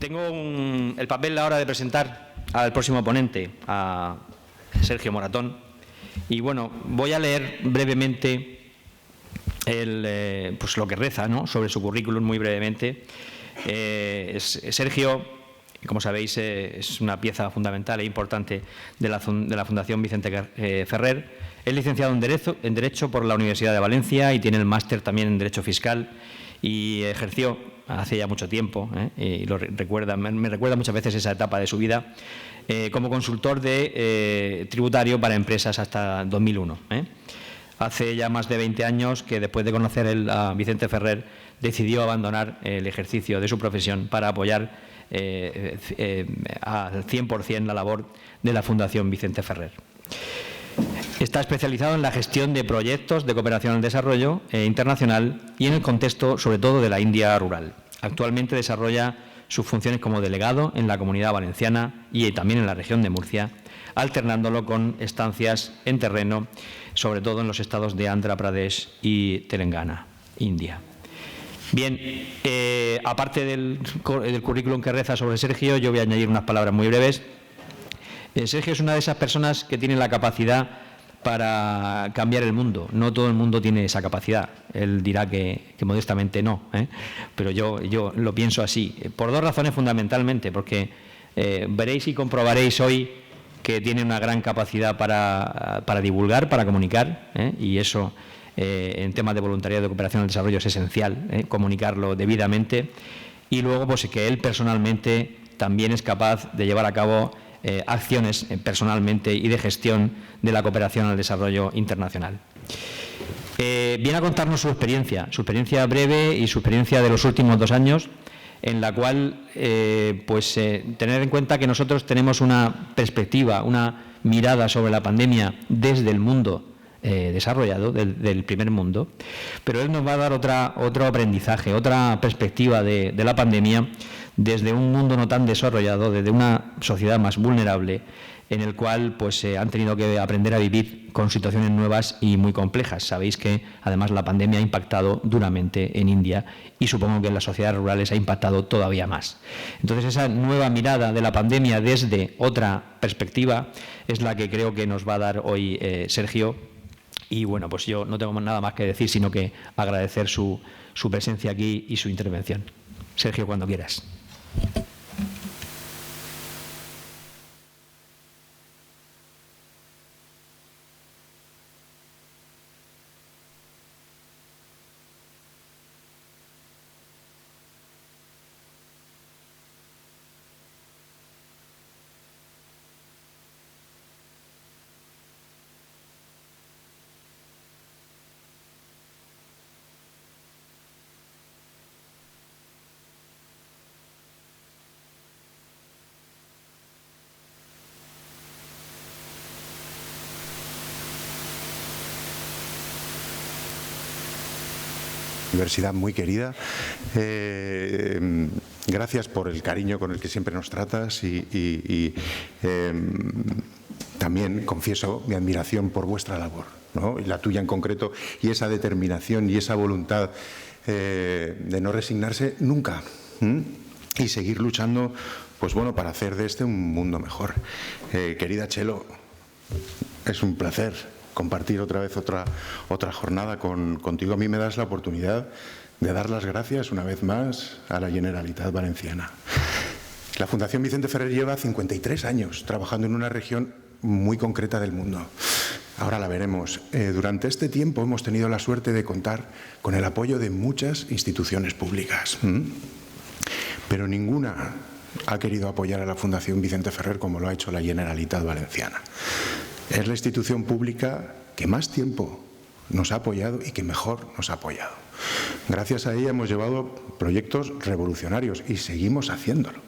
Tengo el papel ahora de presentar al próximo ponente, a Sergio Moratón. Y bueno, voy a leer brevemente pues lo que reza, ¿no?, sobre su currículum, muy brevemente. Sergio, como sabéis, es una pieza fundamental e importante de la Fundación Vicente Ferrer. Es licenciado en Derecho por la Universidad de Valencia y tiene el máster también en Derecho Fiscal, y ejerció hace ya mucho tiempo, y me recuerda muchas veces esa etapa de su vida, como consultor tributario para empresas hasta 2001. Hace ya más de 20 años que, después de conocer a Vicente Ferrer, decidió abandonar el ejercicio de su profesión para apoyar al 100% la labor de la Fundación Vicente Ferrer. Está especializado en la gestión de proyectos de cooperación al desarrollo internacional y en el contexto, sobre todo, de la India rural. Actualmente desarrolla sus funciones como delegado en la Comunidad Valenciana y también en la región de Murcia, alternándolo con estancias en terreno, sobre todo en los estados de Andhra Pradesh y Telangana, India. Bien, aparte del currículum que reza sobre Sergio, yo voy a añadir unas palabras muy breves. Sergio es una de esas personas que tiene la capacidad para cambiar el mundo. No todo el mundo tiene esa capacidad. Él dirá que modestamente no, pero yo lo pienso así, por dos razones fundamentalmente, porque veréis y comprobaréis hoy que tiene una gran capacidad para divulgar, para comunicar, y eso en temas de voluntariado de cooperación al desarrollo es esencial, comunicarlo debidamente. Y luego, pues, que él personalmente también es capaz de llevar a cabo acciones personalmente y de gestión de la cooperación al desarrollo internacional. Viene a contarnos su experiencia breve y su experiencia de los últimos 2 años, en la cual tener en cuenta que nosotros tenemos una perspectiva, una mirada sobre la pandemia desde el mundo desarrollado, del primer mundo, pero él nos va a dar otro aprendizaje, otra perspectiva de la pandemia desde un mundo no tan desarrollado, desde una sociedad más vulnerable, en el cual han tenido que aprender a vivir con situaciones nuevas y muy complejas. Sabéis que además la pandemia ha impactado duramente en India y supongo que en las sociedades rurales ha impactado todavía más. Entonces, esa nueva mirada de la pandemia desde otra perspectiva es la que creo que nos va a dar hoy Sergio. Y bueno, pues yo no tengo nada más que decir, sino que agradecer su presencia aquí y su intervención. Sergio, cuando quieras. Universidad muy querida, gracias por el cariño con el que siempre nos tratas y también confieso mi admiración por vuestra labor, ¿no?, y la tuya en concreto, y esa determinación y esa voluntad de no resignarse nunca y seguir luchando, pues bueno, para hacer de este un mundo mejor. Querida Chelo, es un placer compartir otra vez otra jornada contigo. A mí me das la oportunidad de dar las gracias una vez más a la Generalitat Valenciana. La Fundación Vicente Ferrer lleva 53 años trabajando en una región muy concreta del mundo. Ahora la veremos. Durante este tiempo hemos tenido la suerte de contar con el apoyo de muchas instituciones públicas, pero ninguna ha querido apoyar a la Fundación Vicente Ferrer como lo ha hecho la Generalitat Valenciana. Es la institución pública que más tiempo nos ha apoyado y que mejor nos ha apoyado. Gracias a ella hemos llevado proyectos revolucionarios y seguimos haciéndolo.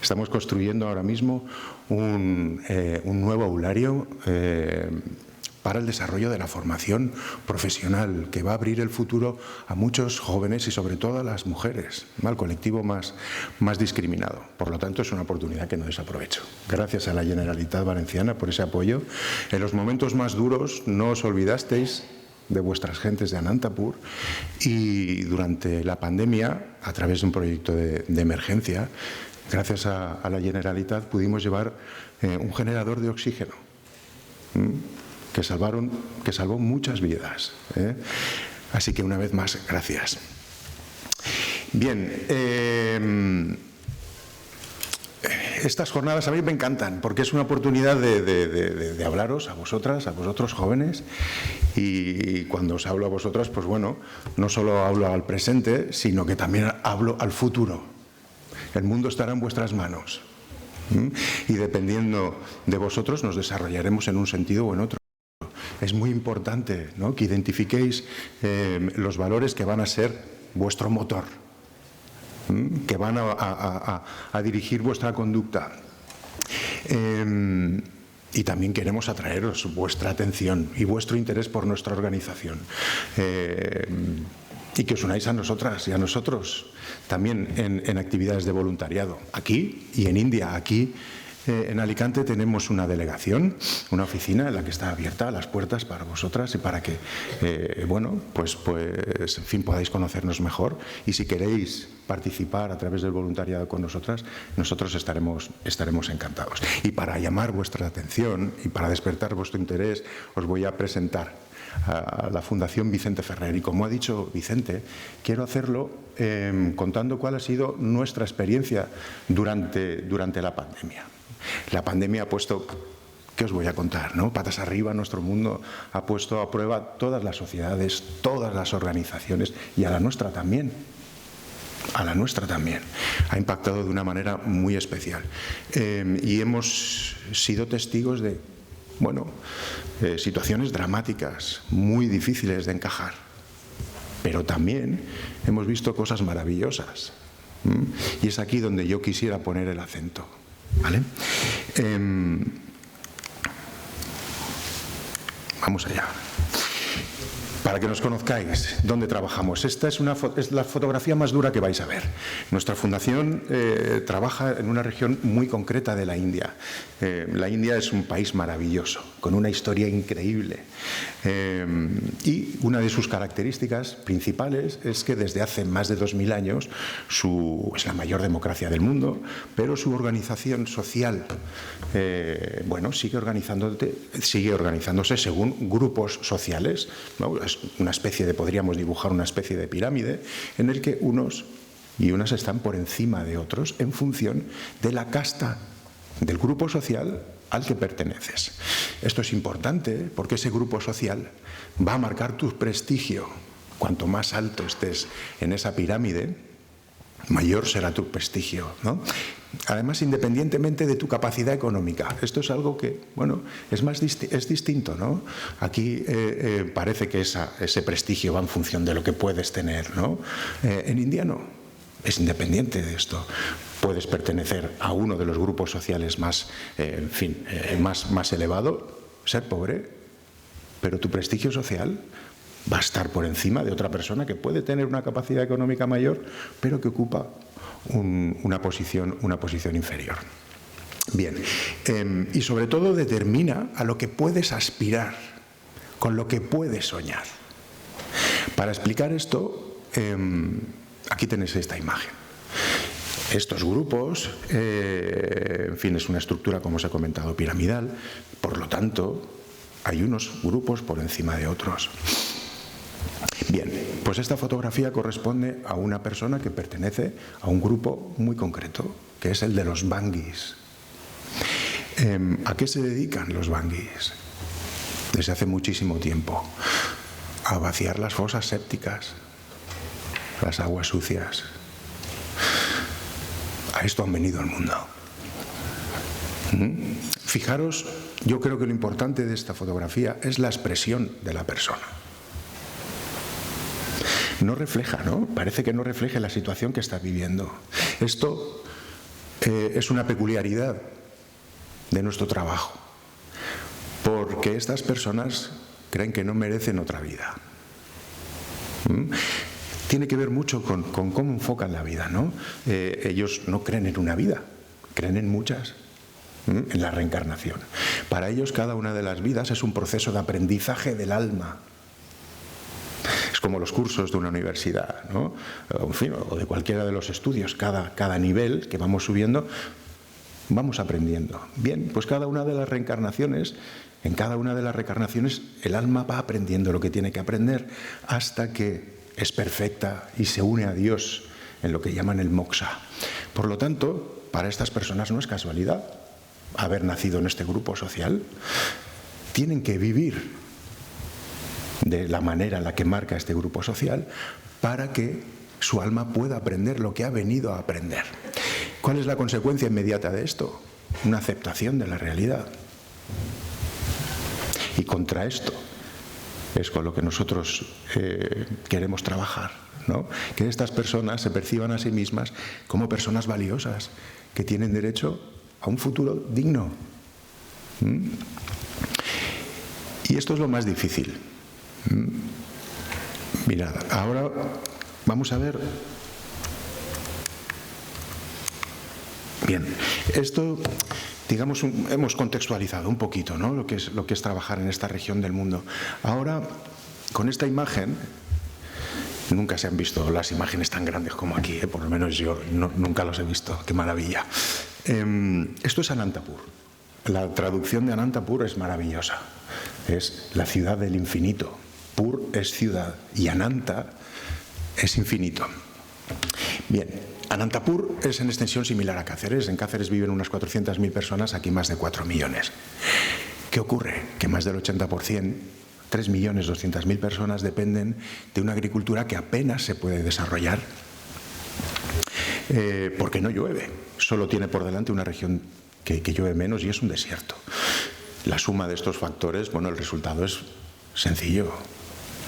Estamos construyendo ahora mismo un nuevo aulario para el desarrollo de la formación profesional, que va a abrir el futuro a muchos jóvenes y sobre todo a las mujeres, al colectivo más discriminado. Por lo tanto, es una oportunidad que no desaprovecho. Gracias a la Generalitat Valenciana por ese apoyo. En los momentos más duros no os olvidasteis de vuestras gentes de Anantapur, y durante la pandemia, a través de un proyecto de emergencia, gracias a la Generalitat, pudimos llevar un generador de oxígeno que salvó muchas vidas. Así que una vez más, gracias. Bien, estas jornadas a mí me encantan porque es una oportunidad de hablaros a vosotros jóvenes, y cuando os hablo a vosotras, pues bueno, no solo hablo al presente, sino que también hablo al futuro. El mundo estará en vuestras manos y dependiendo de vosotros nos desarrollaremos en un sentido o en otro. Es muy importante, ¿no?, que identifiquéis los valores que van a ser vuestro motor, que van a dirigir vuestra conducta. Y también queremos atraeros vuestra atención y vuestro interés por nuestra organización. Y que os unáis a nosotras y a nosotros también en actividades de voluntariado, aquí y en India. Aquí en Alicante tenemos una delegación, una oficina en la que está abierta las puertas para vosotras y para que, bueno, pues en fin, podáis conocernos mejor. Y si queréis participar a través del voluntariado con nosotras, nosotros estaremos encantados. Y para llamar vuestra atención y para despertar vuestro interés, os voy a presentar a la Fundación Vicente Ferrer. Y como ha dicho Vicente, quiero hacerlo contando cuál ha sido nuestra experiencia durante la pandemia. La pandemia ha puesto, ¿qué os voy a contar?, ¿no? Patas arriba, nuestro mundo ha puesto a prueba todas las sociedades, todas las organizaciones, y a la nuestra también. A la nuestra también. Ha impactado de una manera muy especial. Y hemos sido testigos de, bueno, situaciones dramáticas, muy difíciles de encajar. Pero también hemos visto cosas maravillosas. Y es aquí donde yo quisiera poner el acento. ¿Vale? Vamos allá. Para que nos conozcáis, ¿dónde trabajamos? Esta es la fotografía más dura que vais a ver. Nuestra fundación trabaja en una región muy concreta de la India. La India es un país maravilloso, con una historia increíble. Y una de sus características principales es que desde hace más de 2000 años es la mayor democracia del mundo, pero su organización social, bueno, sigue organizándose según grupos sociales, ¿no? Es una especie podríamos dibujar una especie de pirámide en el que unos y unas están por encima de otros en función de la casta del grupo social al que perteneces. Esto es importante porque ese grupo social va a marcar tu prestigio. Cuanto más alto estés en esa pirámide, mayor será tu prestigio, ¿no? Además, independientemente de tu capacidad económica. Esto es algo que, bueno, es distinto, ¿no? Aquí parece que ese prestigio va en función de lo que puedes tener, ¿no? En India no, es independiente de esto. Puedes pertenecer a uno de los grupos sociales más, en fin, más elevado, ser pobre, pero tu prestigio social va a estar por encima de otra persona que puede tener una capacidad económica mayor, pero que ocupa una posición inferior. Bien, y sobre todo determina a lo que puedes aspirar, con lo que puedes soñar. Para explicar esto, aquí tenéis esta imagen. Estos grupos, en fin, es una estructura, como os he comentado, piramidal, por lo tanto, hay unos grupos por encima de otros. Bien, pues esta fotografía corresponde a una persona que pertenece a un grupo muy concreto, que es el de los Bangis. ¿A qué se dedican los Bangis? Desde hace muchísimo tiempo. A vaciar las fosas sépticas, las aguas sucias. A esto han venido al mundo. Fijaros, yo creo que lo importante de esta fotografía es la expresión de la persona. No refleja, ¿no? Parece que no refleja la situación que está viviendo. Esto es una peculiaridad de nuestro trabajo, porque estas personas creen que no merecen otra vida. Tiene que ver mucho con cómo enfocan la vida, ¿no? Ellos no creen en una vida, creen en muchas, en la reencarnación. Para ellos cada una de las vidas es un proceso de aprendizaje del alma. Es como los cursos de una universidad, ¿no? En fin, o de cualquiera de los estudios, cada nivel que vamos subiendo, vamos aprendiendo. Bien, pues cada una de las reencarnaciones, en cada una de las reencarnaciones, el alma va aprendiendo lo que tiene que aprender hasta que es perfecta y se une a Dios en lo que llaman el moksha. Por lo tanto, para estas personas no es casualidad haber nacido en este grupo social. Tienen que vivir de la manera en la que marca este grupo social para que su alma pueda aprender lo que ha venido a aprender. ¿Cuál es la consecuencia inmediata de esto? Una aceptación de la realidad. Y contra esto es con lo que nosotros queremos trabajar, ¿no? Que estas personas se perciban a sí mismas como personas valiosas, que tienen derecho a un futuro digno. Y esto es lo más difícil. Mirad, ahora vamos a ver. Bien, esto, digamos, hemos contextualizado un poquito, ¿no? Lo que es trabajar en esta región del mundo. Ahora, con esta imagen, nunca se han visto las imágenes tan grandes como aquí, por lo menos yo nunca los he visto. ¡Qué maravilla! Esto es Anantapur. La traducción de Anantapur es maravillosa. Es la ciudad del infinito. Pur es ciudad y Ananta es infinito. Bien, Anantapur es en extensión similar a Cáceres. En Cáceres viven unas 400.000 personas, aquí más de 4 millones. ¿Qué ocurre? Que más del 80%, 3.200.000 personas dependen de una agricultura que apenas se puede desarrollar porque no llueve. Solo tiene por delante una región que llueve menos y es un desierto. La suma de estos factores, bueno, el resultado es sencillo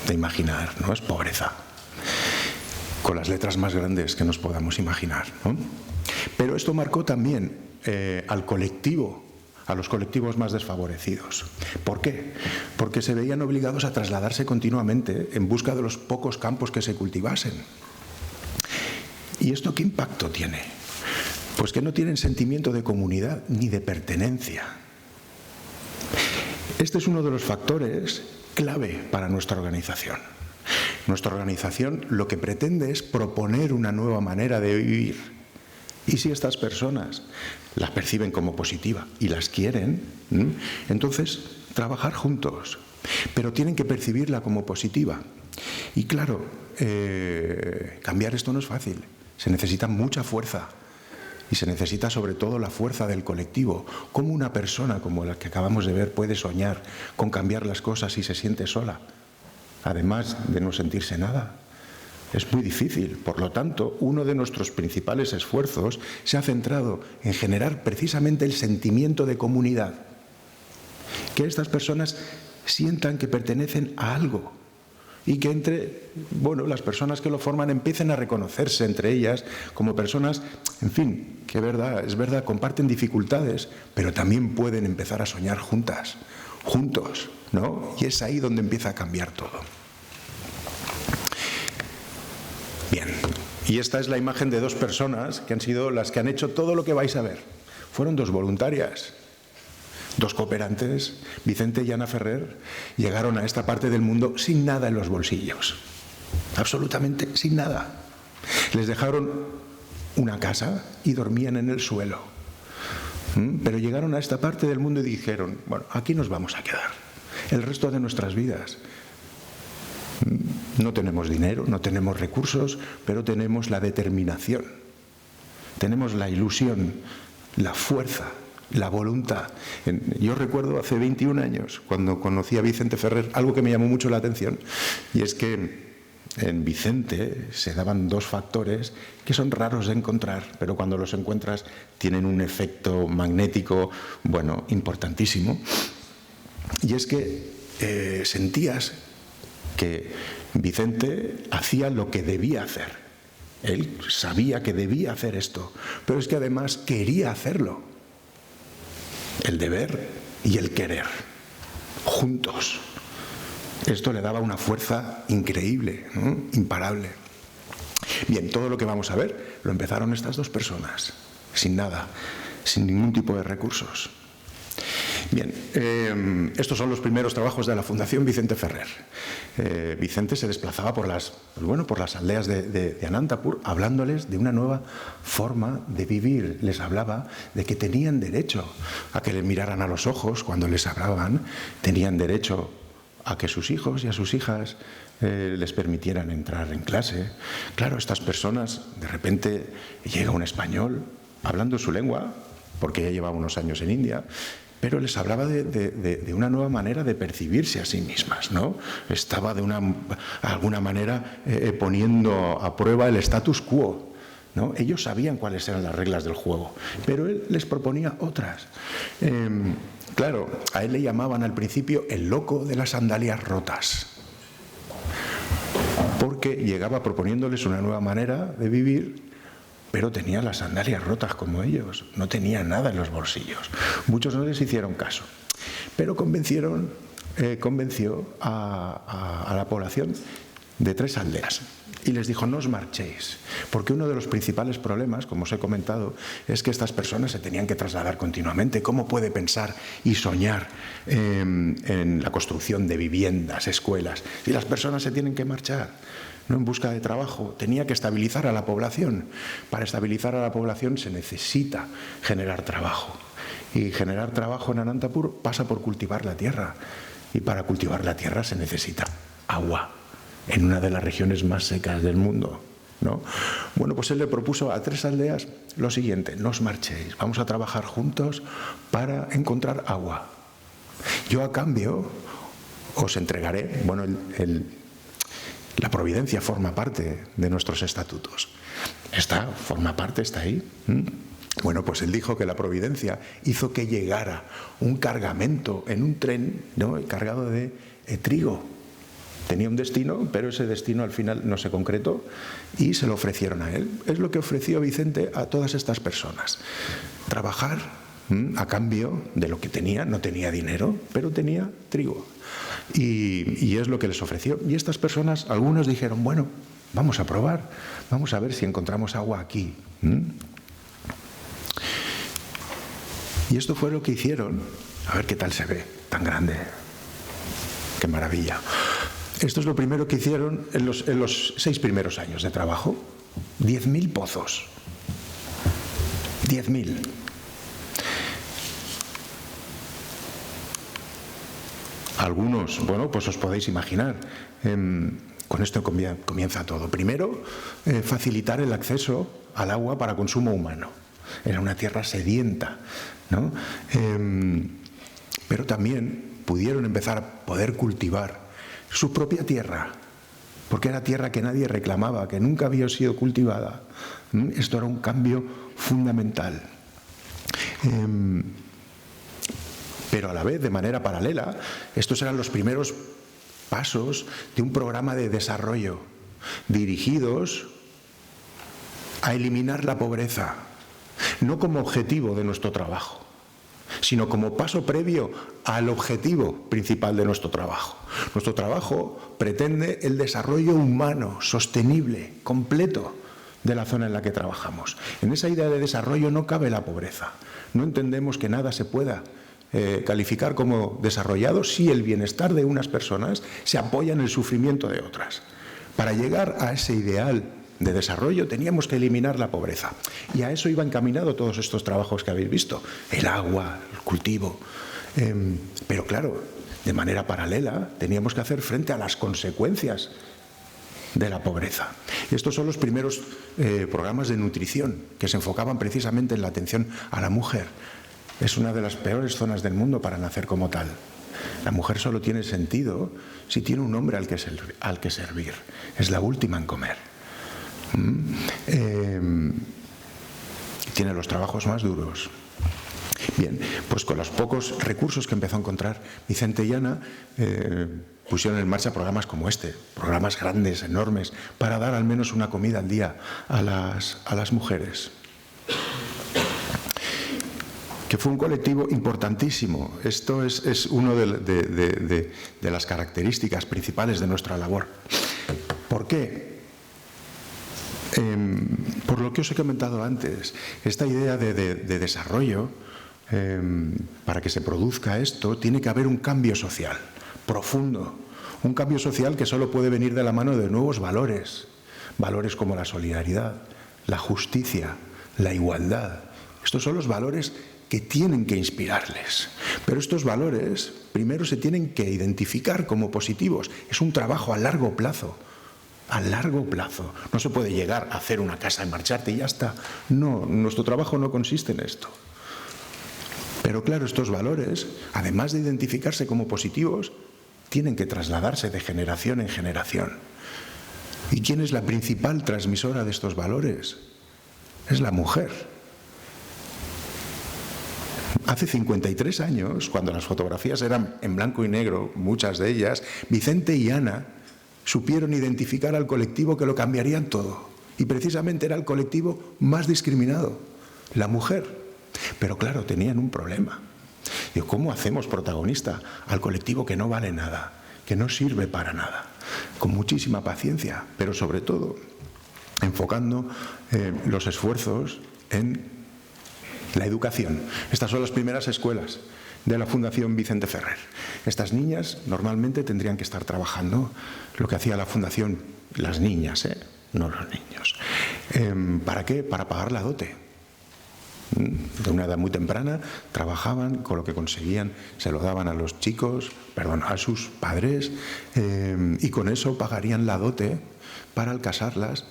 de imaginar, ¿no? Es pobreza, con las letras más grandes que nos podamos imaginar, ¿no? Pero esto marcó también al colectivo, a los colectivos más desfavorecidos. ¿Por qué? Porque se veían obligados a trasladarse continuamente en busca de los pocos campos que se cultivasen. ¿Y esto qué impacto tiene? Pues que no tienen sentimiento de comunidad ni de pertenencia. Este es uno de los factores clave para nuestra organización. Nuestra organización lo que pretende es proponer una nueva manera de vivir. Y si estas personas las perciben como positiva y las quieren, entonces trabajar juntos. Pero tienen que percibirla como positiva. Y claro, cambiar esto no es fácil. Se necesita mucha fuerza. Y se necesita sobre todo la fuerza del colectivo. ¿Cómo una persona como la que acabamos de ver puede soñar con cambiar las cosas si se siente sola? Además de no sentirse nada. Es muy difícil. Por lo tanto, uno de nuestros principales esfuerzos se ha centrado en generar precisamente el sentimiento de comunidad. Que estas personas sientan que pertenecen a algo. Y que las personas que lo forman empiecen a reconocerse entre ellas como personas, en fin, que es verdad, comparten dificultades, pero también pueden empezar a soñar juntos, ¿no? Y es ahí donde empieza a cambiar todo. Bien, y esta es la imagen de dos personas que han sido las que han hecho todo lo que vais a ver. Fueron dos voluntarias. Dos cooperantes, Vicente y Ana Ferrer, llegaron a esta parte del mundo sin nada en los bolsillos. Absolutamente sin nada. Les dejaron una casa y dormían en el suelo. Pero llegaron a esta parte del mundo y dijeron, bueno, aquí nos vamos a quedar el resto de nuestras vidas. No tenemos dinero, no tenemos recursos, pero tenemos la determinación. Tenemos la ilusión, la fuerza, la voluntad. Yo recuerdo hace 21 años, cuando conocí a Vicente Ferrer, algo que me llamó mucho la atención, y es que en Vicente se daban dos factores que son raros de encontrar, pero cuando los encuentras tienen un efecto magnético, importantísimo. Y es que sentías que Vicente hacía lo que debía hacer. Él sabía que debía hacer esto, pero es que además quería hacerlo. El deber y el querer, juntos. Esto le daba una fuerza increíble, ¿no? Imparable. Bien, todo lo que vamos a ver lo empezaron estas dos personas, sin nada, sin ningún tipo de recursos. Bien, estos son los primeros trabajos de la Fundación Vicente Ferrer. Vicente se desplazaba por las aldeas de Anantapur, hablándoles de una nueva forma de vivir. Les hablaba de que tenían derecho a que les miraran a los ojos cuando les hablaban, tenían derecho a que sus hijos y a sus hijas les permitieran entrar en clase. Claro, estas personas, de repente llega un español hablando su lengua, porque ya llevaba unos años en India, pero les hablaba de una nueva manera de percibirse a sí mismas, ¿no? Estaba de alguna manera poniendo a prueba el status quo, ¿no? Ellos sabían cuáles eran las reglas del juego, pero él les proponía otras. Claro, a él le llamaban al principio el loco de las sandalias rotas, porque llegaba proponiéndoles una nueva manera de vivir, pero tenía las sandalias rotas como ellos, no tenía nada en los bolsillos. Muchos no les hicieron caso, pero convenció a la población de 3 aldeas y les dijo: no os marchéis, porque uno de los principales problemas, como os he comentado, es que estas personas se tenían que trasladar continuamente. ¿Cómo puede pensar y soñar en la construcción de viviendas, escuelas, si las personas se tienen que marchar, no en busca de trabajo? Tenía que estabilizar a la población. Para estabilizar a la población se necesita generar trabajo. Y generar trabajo en Anantapur pasa por cultivar la tierra. Y para cultivar la tierra se necesita agua, en una de las regiones más secas del mundo, ¿no? Bueno, pues él le propuso a 3 aldeas lo siguiente: no os marchéis, vamos a trabajar juntos para encontrar agua. Yo a cambio os entregaré, la providencia forma parte de nuestros estatutos. Forma parte, está ahí. Bueno, pues él dijo que la providencia hizo que llegara un cargamento en un tren, ¿no?, cargado de trigo. Tenía un destino, pero ese destino al final no se concretó y se lo ofrecieron a él. Es lo que ofreció Vicente a todas estas personas. Trabajar a cambio de lo que tenía. No tenía dinero, pero tenía trigo. Y es lo que les ofreció. Y estas personas, algunos dijeron: bueno, vamos a probar, vamos a ver si encontramos agua aquí. Y esto fue lo que hicieron. A ver qué tal se ve, tan grande. Qué maravilla. Esto es lo primero que hicieron en los 6 primeros años de trabajo. 10.000 pozos. 10.000. Algunos, bueno, pues os podéis imaginar. Con esto comienza todo. Primero, facilitar el acceso al agua para consumo humano. Era una tierra sedienta, ¿no? Pero también pudieron empezar a poder cultivar su propia tierra, porque era tierra que nadie reclamaba, que nunca había sido cultivada. Esto era un cambio fundamental. Pero a la vez, de manera paralela, estos eran los primeros pasos de un programa de desarrollo dirigidos a eliminar la pobreza, no como objetivo de nuestro trabajo, sino como paso previo al objetivo principal de nuestro trabajo. Nuestro trabajo pretende el desarrollo humano, sostenible, completo de la zona en la que trabajamos. En esa idea de desarrollo no cabe la pobreza. No entendemos que nada se pueda calificar como desarrollado si el bienestar de unas personas se apoya en el sufrimiento de otras. Para llegar a ese ideal de desarrollo teníamos que eliminar la pobreza. Y a eso iba encaminado todos estos trabajos que habéis visto. El agua, el cultivo. Pero claro, de manera paralela teníamos que hacer frente a las consecuencias de la pobreza. Estos son los primeros programas de nutrición que se enfocaban precisamente en la atención a la mujer. Es una de las peores zonas del mundo para nacer como tal. La mujer solo tiene sentido si tiene un hombre al que servir. Es la última en comer. Tiene los trabajos más duros. Bien, pues con los pocos recursos que empezó a encontrar Vicente y Ana, pusieron en marcha programas como este, programas grandes, enormes, para dar al menos una comida al día a las mujeres. Que fue un colectivo importantísimo. Esto es una de las características principales de nuestra labor. ¿Por qué? Por lo que os he comentado antes, esta idea de desarrollo para que se produzca esto, tiene que haber un cambio social profundo, un cambio social que solo puede venir de la mano de nuevos valores, valores como la solidaridad, la justicia, la igualdad. Estos son los valores que tienen que inspirarles. Pero estos valores primero se tienen que identificar como positivos. Es un trabajo a largo plazo. A largo plazo. No se puede llegar a hacer una casa y marcharte y ya está. No, nuestro trabajo no consiste en esto. Pero claro, estos valores, además de identificarse como positivos, tienen que trasladarse de generación en generación. ¿Y quién es la principal transmisora de estos valores? Es la mujer. Hace 53 años, cuando las fotografías eran en blanco y negro, muchas de ellas, Vicente y Ana supieron identificar al colectivo que lo cambiarían todo. Y precisamente era el colectivo más discriminado, la mujer. Pero claro, tenían un problema. Digo, ¿cómo hacemos protagonista al colectivo que no vale nada, que no sirve para nada? Con muchísima paciencia, pero sobre todo enfocando los esfuerzos en la educación. Estas son las primeras escuelas de la Fundación Vicente Ferrer. Estas niñas normalmente tendrían que estar trabajando lo que hacía la Fundación, las niñas, no los niños. ¿Para qué? Para pagar la dote. De una edad muy temprana trabajaban, con lo que conseguían se lo daban a los chicos, a sus padres, y con eso pagarían la dote para al casarlas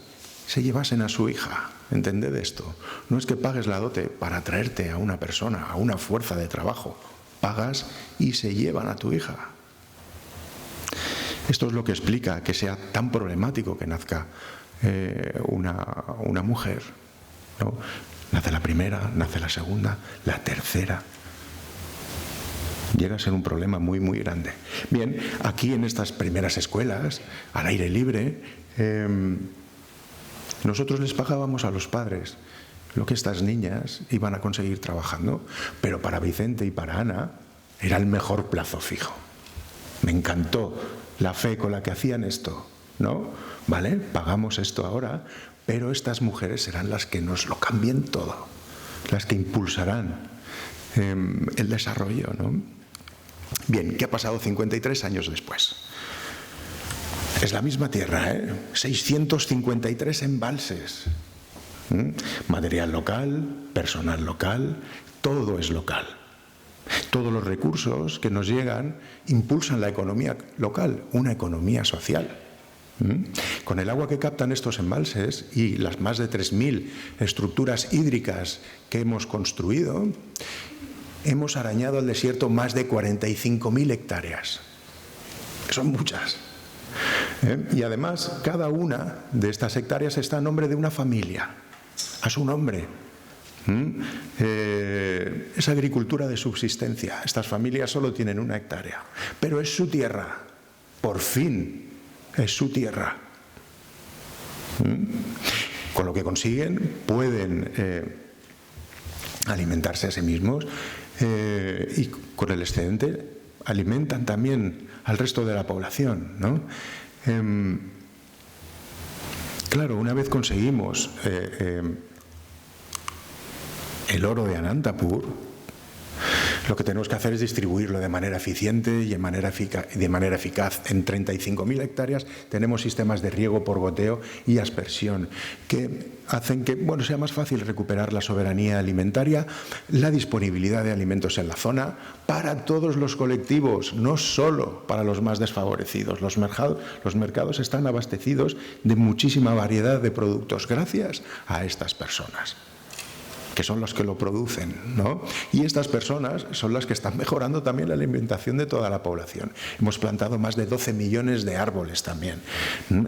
se llevasen a su hija. Entended esto. No es que pagues la dote para traerte a una persona, a una fuerza de trabajo. Pagas y se llevan a tu hija. Esto es lo que explica que sea tan problemático que nazca una mujer, ¿no? Nace la primera, nace la segunda, la tercera. Llega a ser un problema muy, muy grande. Bien, aquí en estas primeras escuelas, al aire libre, nosotros les pagábamos a los padres lo que estas niñas iban a conseguir trabajando, pero para Vicente y para Ana era el mejor plazo fijo. Me encantó la fe con la que hacían esto, ¿no? ¿Vale? Pagamos esto ahora, pero estas mujeres serán las que nos lo cambien todo, las que impulsarán el desarrollo, ¿no? Bien, ¿qué ha pasado 53 años después? Es la misma tierra, 653 embalses. Material local, personal local, todo es local. Todos los recursos que nos llegan impulsan la economía local, una economía social. Con el agua que captan estos embalses y las más de 3.000 estructuras hídricas que hemos construido, hemos arañado el desierto más de 45.000 hectáreas. Son muchas. Y además, cada una de estas hectáreas está a nombre de una familia, a su nombre. Es agricultura de subsistencia. Estas familias solo tienen una hectárea, pero es su tierra. Por fin es su tierra. Con lo que consiguen pueden alimentarse a sí mismos y con el excedente alimentan también al resto de la población, ¿no? Claro, una vez conseguimos el oro de Anantapur, lo que tenemos que hacer es distribuirlo de manera eficiente y de manera eficaz. En 35.000 hectáreas tenemos sistemas de riego por goteo y aspersión que hacen que sea más fácil recuperar la soberanía alimentaria, la disponibilidad de alimentos en la zona para todos los colectivos, no solo para los más desfavorecidos. Los mercados están abastecidos de muchísima variedad de productos gracias a estas personas, que son los que lo producen, ¿no? Y estas personas son las que están mejorando también la alimentación de toda la población. Hemos plantado más de 12 millones de árboles también.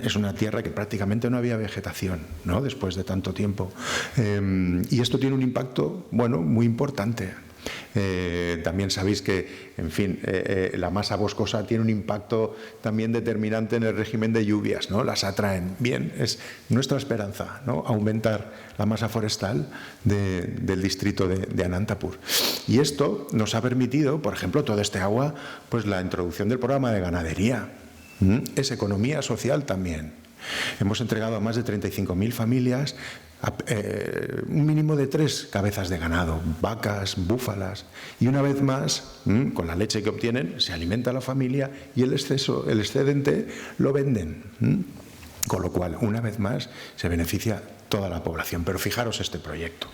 Es una tierra que prácticamente no había vegetación, ¿no? Después de tanto tiempo. Y esto tiene un impacto, muy importante. También sabéis que, en fin, la masa boscosa tiene un impacto también determinante en el régimen de lluvias, ¿no? Las atraen. Bien, es nuestra esperanza, ¿no? Aumentar la masa forestal del distrito de Anantapur. Y esto nos ha permitido, por ejemplo, todo este agua, pues la introducción del programa de ganadería. Es economía social también. Hemos entregado a más de 35.000 familias un mínimo de 3 cabezas de ganado, vacas, búfalas, y una vez más, con la leche que obtienen, se alimenta la familia y el excedente lo venden. Con lo cual, una vez más, se beneficia toda la población. Pero fijaros este proyecto.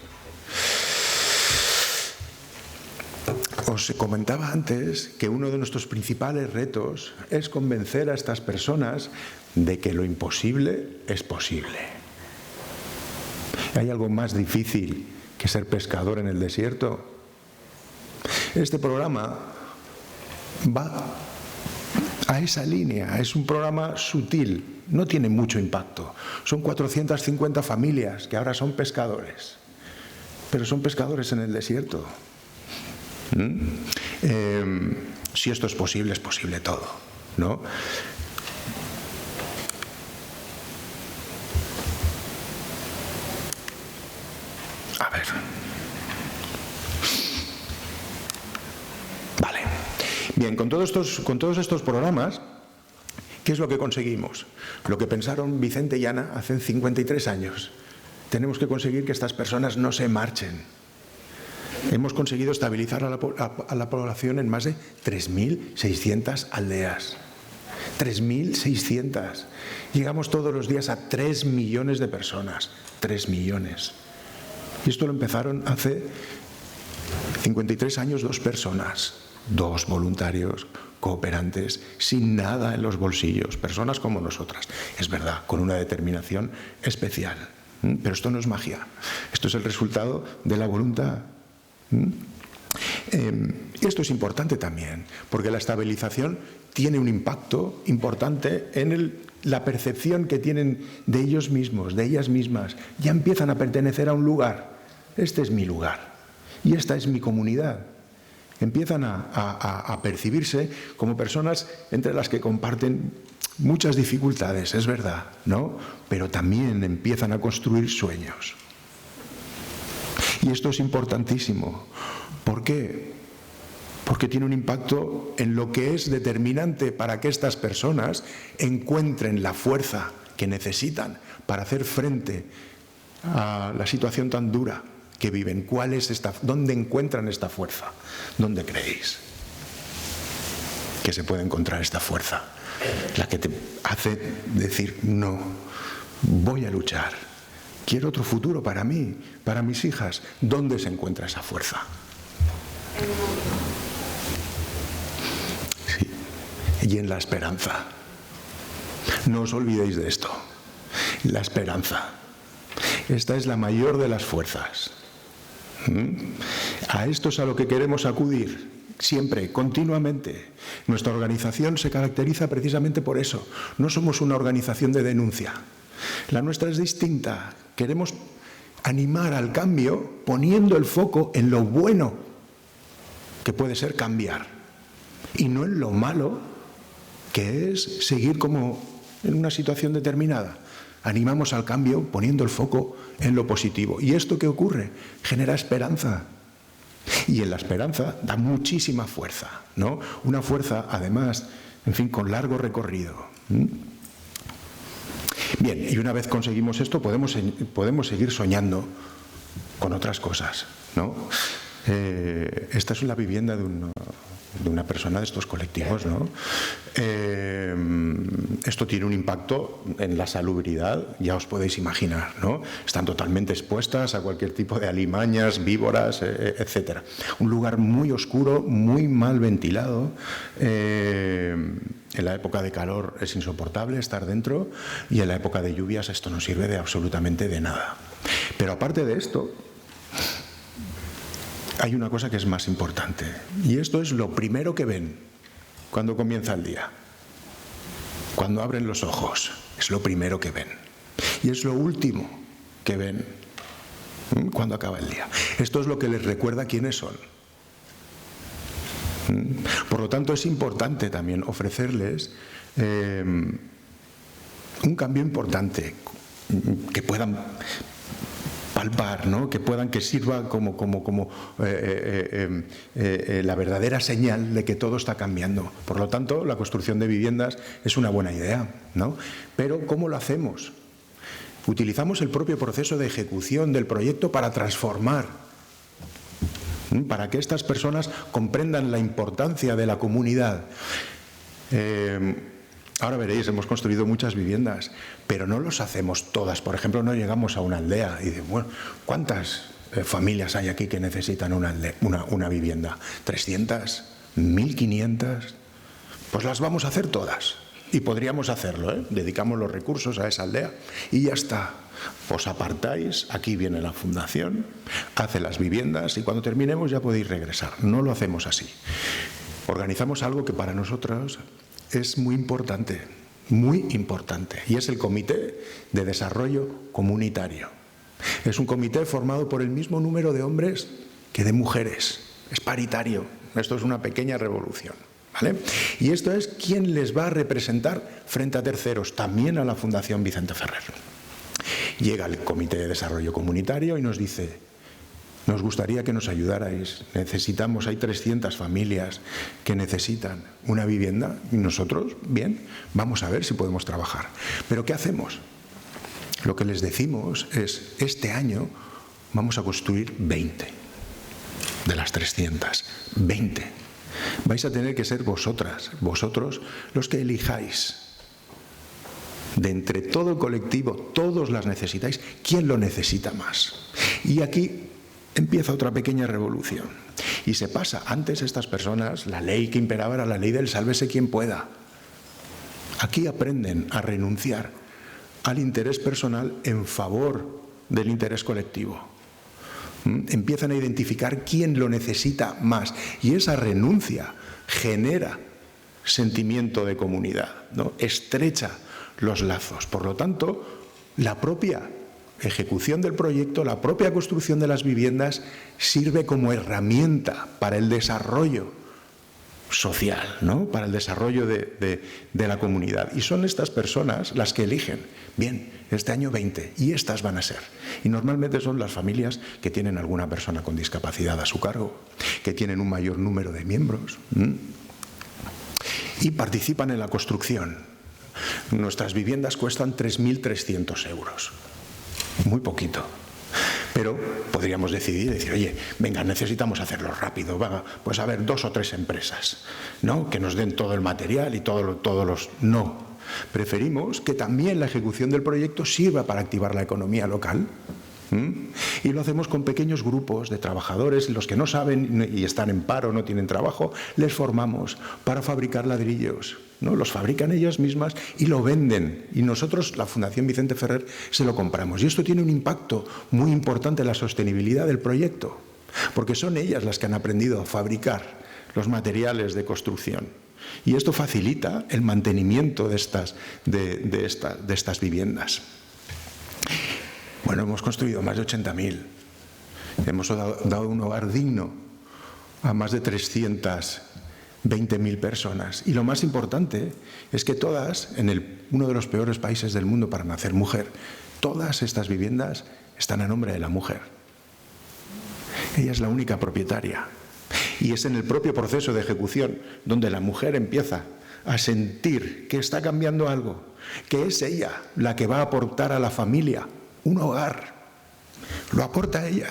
Os comentaba antes que uno de nuestros principales retos es convencer a estas personas de que lo imposible es posible. ¿Hay algo más difícil que ser pescador en el desierto? Este programa va a esa línea, es un programa sutil, no tiene mucho impacto. Son 450 familias que ahora son pescadores, pero son pescadores en el desierto. Si esto es posible todo, ¿no? A ver. Vale. Bien, con todos estos programas, ¿qué es lo que conseguimos? Lo que pensaron Vicente y Ana hace 53 años. Tenemos que conseguir que estas personas no se marchen. Hemos conseguido estabilizar a la población en más de 3.600 aldeas. 3.600. Llegamos todos los días a 3 millones de personas. 3 millones. Y esto lo empezaron hace 53 años 2 personas, 2 voluntarios, cooperantes, sin nada en los bolsillos, personas como nosotras. Es verdad, con una determinación especial. Pero esto no es magia. Esto es el resultado de la voluntad. Esto es importante también, porque la estabilización tiene un impacto importante en la percepción que tienen de ellos mismos, de ellas mismas. Ya empiezan a pertenecer a un lugar. Este es mi lugar y esta es mi comunidad. Empiezan a percibirse como personas entre las que comparten muchas dificultades, es verdad, ¿no? Pero también empiezan a construir sueños. Y esto es importantísimo. ¿Por qué? Porque tiene un impacto en lo que es determinante para que estas personas encuentren la fuerza que necesitan para hacer frente a la situación tan dura que viven. ¿Dónde encuentran esta fuerza? ¿Dónde creéis que se puede encontrar esta fuerza? La que te hace decir, no, voy a luchar. Quiero otro futuro para mí, para mis hijas. ¿Dónde se encuentra esa fuerza? Sí. Y en la esperanza. No os olvidéis de esto. La esperanza. Esta es la mayor de las fuerzas. A esto es a lo que queremos acudir. Siempre, continuamente. Nuestra organización se caracteriza precisamente por eso. No somos una organización de denuncia. La nuestra es distinta. Queremos animar al cambio poniendo el foco en lo bueno que puede ser cambiar y no en lo malo que es seguir como en una situación determinada. Animamos al cambio poniendo el foco en lo positivo. ¿Y esto qué ocurre? Genera esperanza. Y en la esperanza da muchísima fuerza, ¿no? Una fuerza, además, en fin, con largo recorrido. Bien, y una vez conseguimos esto, podemos seguir soñando con otras cosas, ¿no? Esta es la vivienda de una persona de estos colectivos, ¿no? Esto tiene un impacto en la salubridad, ya os podéis imaginar, ¿no? Están totalmente expuestas a cualquier tipo de alimañas, víboras, etcétera. Un lugar muy oscuro, muy mal ventilado. En la época de calor es insoportable estar dentro y en la época de lluvias esto no sirve de absolutamente de nada. Pero aparte de esto, hay una cosa que es más importante, y esto es lo primero que ven cuando comienza el día. Cuando abren los ojos, es lo primero que ven. Y es lo último que ven cuando acaba el día. Esto es lo que les recuerda quiénes son. Por lo tanto, es importante también ofrecerles un cambio importante, que puedan palpar, ¿no? Que sirva como la verdadera señal de que todo está cambiando. Por lo tanto, la construcción de viviendas es una buena idea, ¿no? Pero ¿cómo lo hacemos? Utilizamos el propio proceso de ejecución del proyecto para transformar, para que estas personas comprendan la importancia de la comunidad. Ahora veréis, hemos construido muchas viviendas, pero no los hacemos todas. Por ejemplo, no llegamos a una aldea y decimos, bueno, ¿cuántas familias hay aquí que necesitan una vivienda? ¿300? ¿1.500? Pues las vamos a hacer todas. Y podríamos hacerlo, ¿eh? Dedicamos los recursos a esa aldea y ya está. Os apartáis, aquí viene la fundación, hace las viviendas y cuando terminemos ya podéis regresar. No lo hacemos así. Organizamos algo que para nosotros es muy importante, y es el Comité de Desarrollo Comunitario. Es un comité formado por el mismo número de hombres que de mujeres, es paritario. Esto es una pequeña revolución, ¿vale? Y esto es quien les va a representar frente a terceros, también a la Fundación Vicente Ferrer. Llega el Comité de Desarrollo Comunitario y nos dice: nos gustaría que nos ayudarais, hay 300 familias que necesitan una vivienda y nosotros, bien, vamos a ver si podemos trabajar. ¿Pero qué hacemos? Lo que les decimos es, este año vamos a construir 20 de las 300, 20. Vais a tener que ser vosotros los que elijáis. De entre todo el colectivo, todos las necesitáis, ¿quién lo necesita más? Y aquí empieza otra pequeña revolución. Y se pasa, antes estas personas, la ley que imperaba era la ley del sálvese quien pueda. Aquí aprenden a renunciar al interés personal en favor del interés colectivo. Empiezan a identificar quién lo necesita más. Y esa renuncia genera sentimiento de comunidad, ¿no? Estrecha los lazos. Por lo tanto, la propia ejecución del proyecto, la propia construcción de las viviendas sirve como herramienta para el desarrollo social, ¿no? Para el desarrollo de la comunidad. Y son estas personas las que eligen. Bien, este año 20, y estas van a ser. Y normalmente son las familias que tienen alguna persona con discapacidad a su cargo, que tienen un mayor número de miembros, y participan en la construcción. Nuestras viviendas cuestan 3.300 euros. Muy poquito. Pero podríamos decidir, oye, venga, necesitamos hacerlo rápido, pues a ver, 2 o 3 empresas, ¿no? Que nos den todo el material y todos los... No. Preferimos que también la ejecución del proyecto sirva para activar la economía local. Y lo hacemos con pequeños grupos de trabajadores, los que no saben y están en paro, no tienen trabajo, les formamos para fabricar ladrillos, ¿no? Los fabrican ellas mismas y lo venden. Y nosotros, la Fundación Vicente Ferrer, se lo compramos. Y esto tiene un impacto muy importante en la sostenibilidad del proyecto, porque son ellas las que han aprendido a fabricar los materiales de construcción. Y esto facilita el mantenimiento de estas viviendas. Bueno, hemos construido más de 80.000. Hemos dado un hogar digno a más de 320.000 personas. Y lo más importante es que todas, en uno de los peores países del mundo para nacer mujer, todas estas viviendas están a nombre de la mujer. Ella es la única propietaria. Y es en el propio proceso de ejecución donde la mujer empieza a sentir que está cambiando algo, que es ella la que va a aportar a la familia un hogar. Lo aporta ella.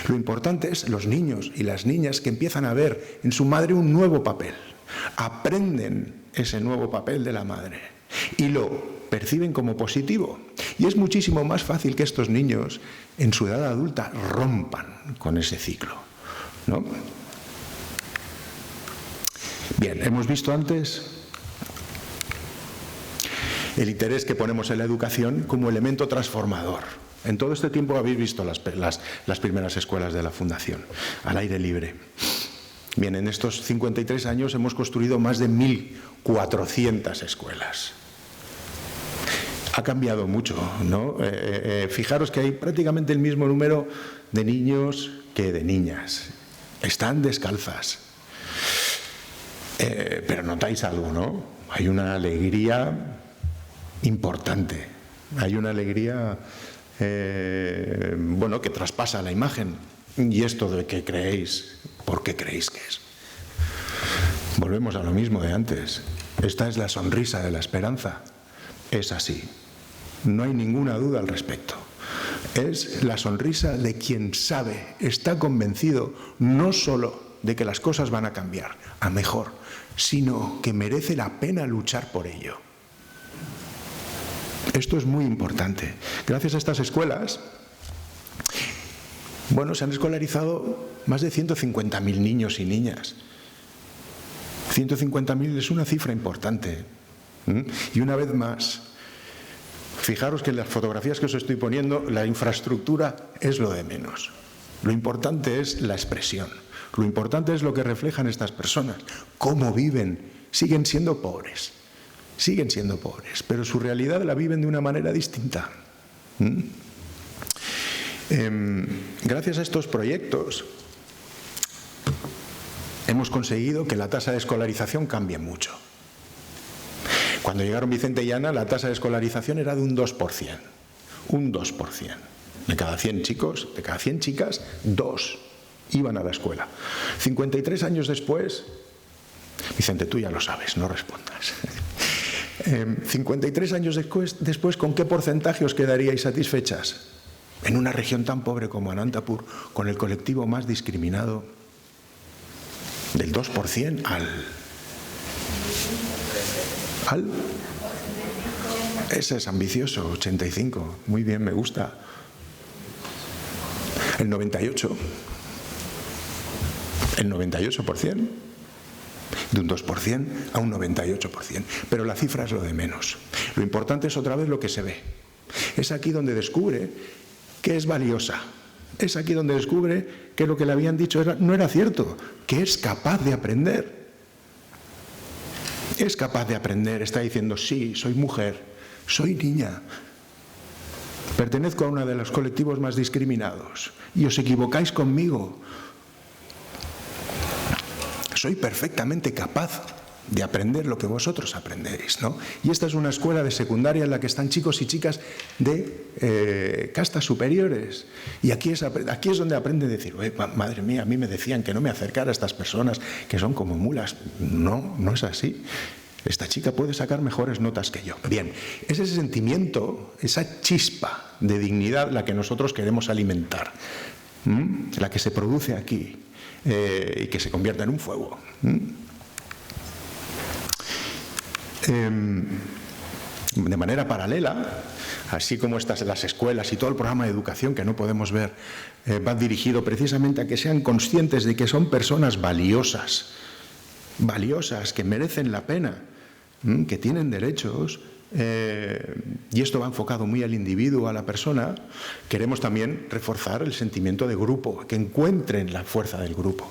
Lo importante es los niños y las niñas que empiezan a ver en su madre un nuevo papel. Aprenden ese nuevo papel de la madre y lo perciben como positivo. Y es muchísimo más fácil que estos niños en su edad adulta rompan con ese ciclo, ¿no? Bien, hemos visto antes el interés que ponemos en la educación como elemento transformador. En todo este tiempo habéis visto las primeras escuelas de la Fundación, al aire libre. Bien, en estos 53 años hemos construido más de 1.400 escuelas. Ha cambiado mucho, ¿no? Fijaros que hay prácticamente el mismo número de niños que de niñas. Están descalzas. Pero notáis algo, ¿no? Hay una alegría importante. Hay una alegría bueno, que traspasa la imagen. ¿Y esto de qué creéis? ¿Por qué creéis que es? Volvemos a lo mismo de antes. Esta es la sonrisa de la esperanza. Es así. No hay ninguna duda al respecto. Es la sonrisa de quien sabe, está convencido no solo de que las cosas van a cambiar a mejor, sino que merece la pena luchar por ello. Esto es muy importante. Gracias a estas escuelas, bueno, se han escolarizado más de 150.000 niños y niñas. 150.000 es una cifra importante. Y una vez más, fijaros que en las fotografías que os estoy poniendo, la infraestructura es lo de menos. Lo importante es la expresión. Lo importante es lo que reflejan estas personas. Cómo viven. Siguen siendo pobres. Siguen siendo pobres. Pero su realidad la viven de una manera distinta. Gracias a estos proyectos hemos conseguido que la tasa de escolarización cambie mucho. Cuando llegaron Vicente y Ana, la tasa de escolarización era de un 2%. Un 2%. De cada 100 chicos, de cada 100 chicas, 2 iban a la escuela. 53 años después, Vicente, tú ya lo sabes, no respondas. 53 años después, ¿con qué porcentaje os quedaríais satisfechas? En una región tan pobre como Anantapur, con el colectivo más discriminado, del 2% al... Ese es ambicioso, 85. Muy bien, me gusta. El 98%. El 98%. De un 2% a un 98%. Pero la cifra es lo de menos. Lo importante es otra vez lo que se ve. Es aquí donde descubre que es valiosa. Es aquí donde descubre que lo que le habían dicho no era cierto, que es capaz de aprender. Es capaz de aprender, está diciendo, sí, soy mujer, soy niña, pertenezco a uno de los colectivos más discriminados y os equivocáis conmigo. Soy perfectamente capaz de aprender lo que vosotros aprendéis, ¿no? Y esta es una escuela de secundaria en la que están chicos y chicas de castas superiores. Y aquí es donde aprenden a decir, madre mía, a mí me decían que no me acercara a estas personas que son como mulas. No, no es así. Esta chica puede sacar mejores notas que yo. Bien, es ese sentimiento, esa chispa de dignidad la que nosotros queremos alimentar, la que se produce aquí y que se convierta en un fuego. De manera paralela, así como las escuelas y todo el programa de educación que no podemos ver va dirigido precisamente a que sean conscientes de que son personas valiosas, que merecen la pena, que tienen derechos, y esto va enfocado muy al individuo, a la persona. Queremos también reforzar el sentimiento de grupo, que encuentren la fuerza del grupo.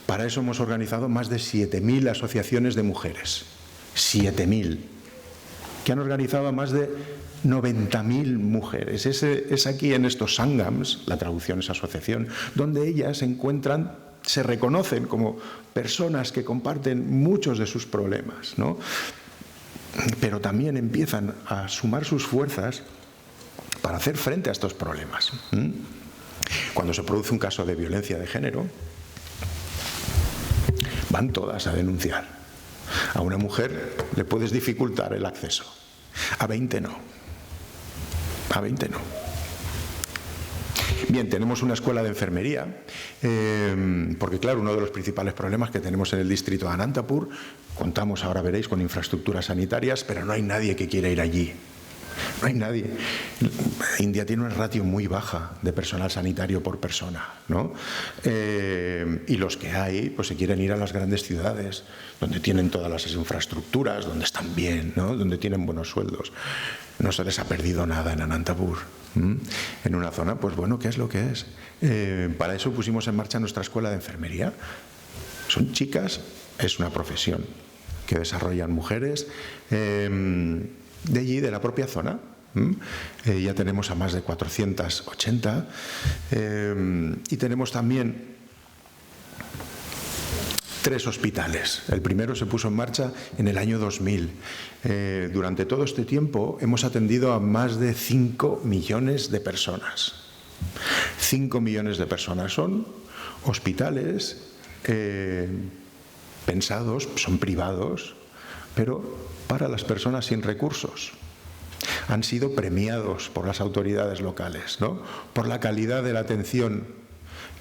Para eso hemos organizado más de 7.000 asociaciones de mujeres. 7.000, que han organizado a más de 90.000 mujeres. Es aquí en estos sangams, la traducción es asociación, donde ellas se reconocen como personas que comparten muchos de sus problemas, ¿no? Pero también empiezan a sumar sus fuerzas para hacer frente a estos problemas. Cuando se produce un caso de violencia de género, van todas a denunciar. A una mujer le puedes dificultar el acceso, a 20 no. A 20 no. Bien, tenemos una escuela de enfermería, porque claro, uno de los principales problemas que tenemos en el distrito de Anantapur, contamos, ahora veréis, con infraestructuras sanitarias, pero no hay nadie que quiera ir allí. No hay nadie. India tiene una ratio muy baja de personal sanitario por persona, ¿no? Y los que hay, pues se quieren ir a las grandes ciudades, donde tienen todas las infraestructuras, donde están bien, ¿no? Donde tienen buenos sueldos. No se les ha perdido nada en Anantapur. En una zona, pues bueno, ¿qué es lo que es? Para eso pusimos en marcha nuestra escuela de enfermería. Son chicas, es una profesión que desarrollan mujeres de allí, de la propia zona. Ya tenemos a más de 480 y tenemos también 3 hospitales. El primero se puso en marcha en el año 2000. Durante todo este tiempo hemos atendido a más de 5 millones de personas. 5 millones de personas. Son hospitales pensados, son privados, pero para las personas sin recursos. Han sido premiados por las autoridades locales, ¿no?, por la calidad de la atención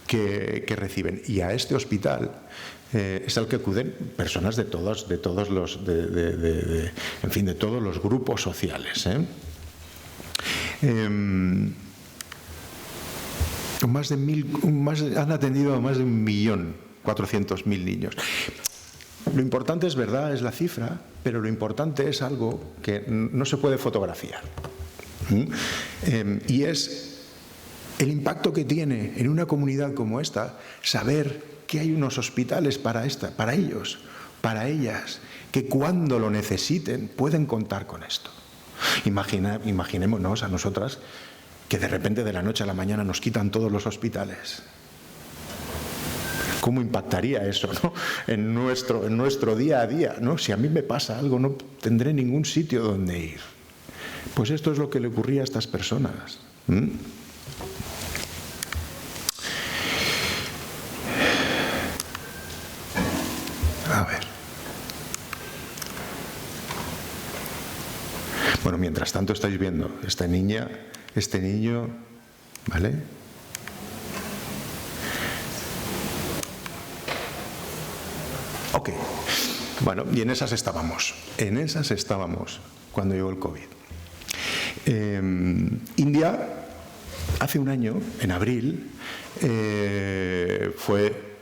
que reciben. Y a este hospital es al que acuden personas de todos los grupos sociales. Han atendido a más de 1.400.000 niños. Lo importante, es verdad, es la cifra, pero lo importante es algo que no se puede fotografiar. Y es el impacto que tiene en una comunidad como esta saber que hay unos hospitales para ellos, para ellas, que cuando lo necesiten pueden contar con esto. Imaginémonos a nosotras que de repente de la noche a la mañana nos quitan todos los hospitales. ¿Cómo impactaría eso, ¿no?, en nuestro día a día, ¿no? Si a mí me pasa algo, no tendré ningún sitio donde ir. Pues esto es lo que le ocurría a estas personas. A ver. Bueno, mientras tanto estáis viendo esta niña, este niño, ¿vale? Ok. Bueno, y en esas estábamos cuando llegó el COVID. India, hace un año, en abril, fue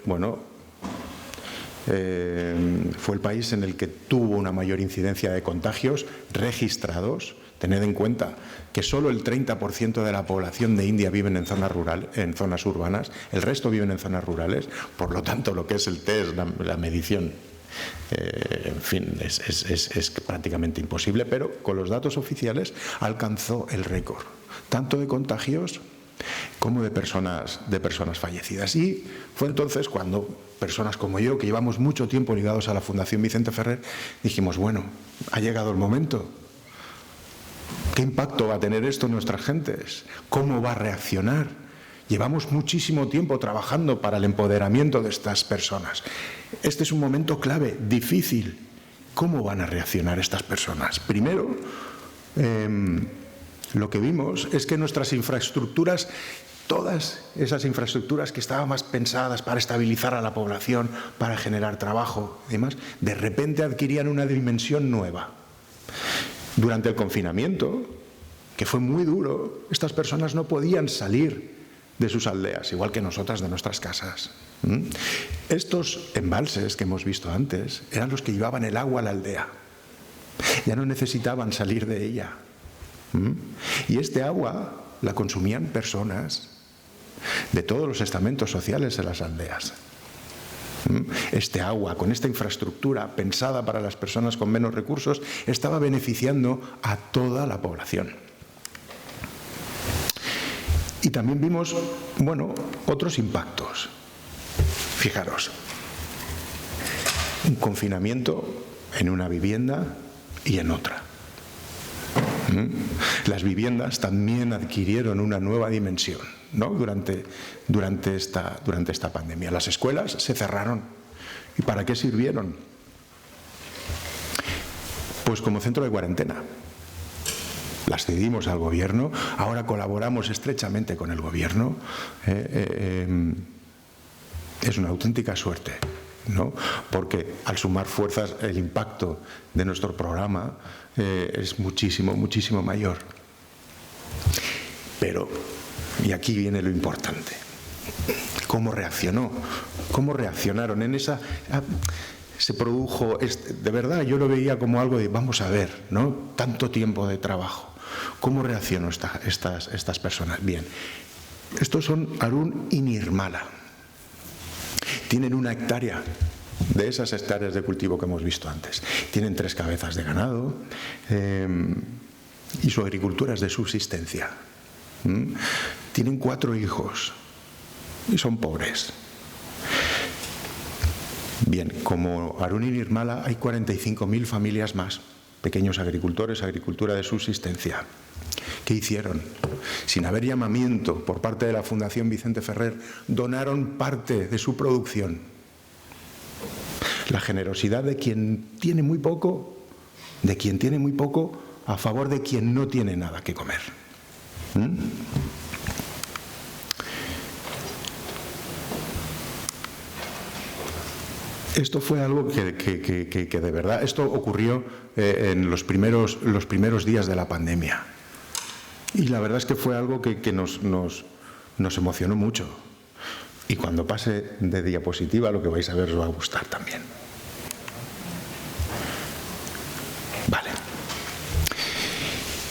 el país en el que tuvo una mayor incidencia de contagios registrados. Tened en cuenta que solo el 30% de la población de India viven en zonas urbanas, el resto viven en zonas rurales. Por lo tanto, lo que es el test, la medición, en fin, es prácticamente imposible, pero con los datos oficiales alcanzó el récord, tanto de contagios como de personas fallecidas. Y fue entonces cuando personas como yo, que llevamos mucho tiempo ligados a la Fundación Vicente Ferrer, dijimos, bueno, ha llegado el momento. ¿Qué impacto va a tener esto en nuestras gentes? ¿Cómo va a reaccionar? Llevamos muchísimo tiempo trabajando para el empoderamiento de estas personas. Este es un momento clave, difícil. ¿Cómo van a reaccionar estas personas? Primero, lo que vimos es que nuestras infraestructuras, todas esas infraestructuras que estaban más pensadas para estabilizar a la población, para generar trabajo y demás, de repente adquirían una dimensión nueva. Durante el confinamiento, que fue muy duro, estas personas no podían salir de sus aldeas, igual que nosotras de nuestras casas. Estos embalses que hemos visto antes eran los que llevaban el agua a la aldea. Ya no necesitaban salir de ella. Y este agua la consumían personas de todos los estamentos sociales de las aldeas. Este agua, con esta infraestructura pensada para las personas con menos recursos, estaba beneficiando a toda la población. Y también vimos, otros impactos. Fijaros, un confinamiento en una vivienda y en otra. Las viviendas también adquirieron una nueva dimensión, ¿no?, durante esta pandemia. Las escuelas se cerraron. ¿Y para qué sirvieron? Pues como centro de cuarentena. Las cedimos al gobierno, ahora colaboramos estrechamente con el gobierno. Es una auténtica suerte, ¿no?, porque al sumar fuerzas el impacto de nuestro programa es muchísimo, muchísimo mayor. Pero, y aquí viene lo importante, ¿cómo reaccionó? ¿Cómo reaccionaron en esa? Se produjo, de verdad, yo lo veía como algo de, vamos a ver, ¿no?, tanto tiempo de trabajo. ¿Cómo reaccionó estas personas? Bien, estos son Arun y Nirmala. Tienen 1 hectárea de esas hectáreas de cultivo que hemos visto antes. Tienen 3 cabezas de ganado y su agricultura es de subsistencia. Tienen 4 hijos y son pobres. Bien, como Arun y Nirmala, hay 45.000 familias más, pequeños agricultores, agricultura de subsistencia. ¿Qué hicieron? Sin haber llamamiento por parte de la Fundación Vicente Ferrer, donaron parte de su producción. La generosidad de quien tiene muy poco, a favor de quien no tiene nada que comer. Esto fue algo que de verdad, esto ocurrió en los primeros días de la pandemia. Y la verdad es que fue algo que nos emocionó mucho. Y cuando pase de diapositiva, lo que vais a ver os va a gustar también. Vale.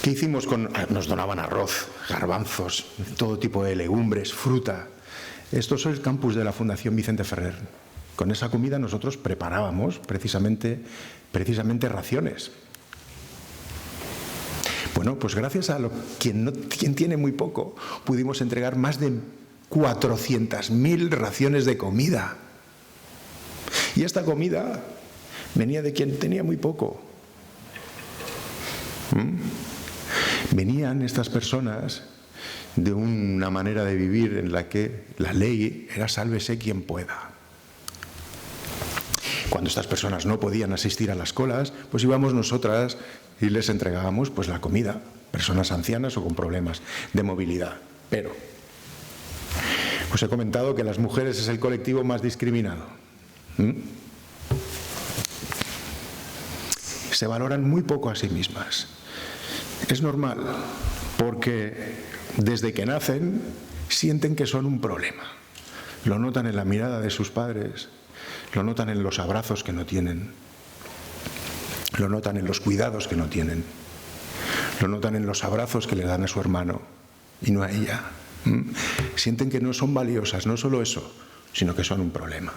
¿Qué hicimos nos donaban arroz, garbanzos, todo tipo de legumbres, fruta? Esto es el campus de la Fundación Vicente Ferrer. Con esa comida nosotros preparábamos precisamente raciones. Bueno, pues gracias a quien tiene muy poco, pudimos entregar más de 400.000 raciones de comida. Y esta comida venía de quien tenía muy poco. Venían estas personas de una manera de vivir en la que la ley era sálvese quien pueda. Cuando estas personas no podían asistir a las colas, pues íbamos nosotras y les entregábamos pues la comida, personas ancianas o con problemas de movilidad. Pero os he comentado que las mujeres es el colectivo más discriminado. Se valoran muy poco a sí mismas. Es normal, porque desde que nacen sienten que son un problema. Lo notan en la mirada de sus padres, lo notan en los abrazos que no tienen, lo notan en los cuidados que no tienen, lo notan en los abrazos que le dan a su hermano y no a ella. Sienten que no son valiosas, no solo eso, sino que son un problema.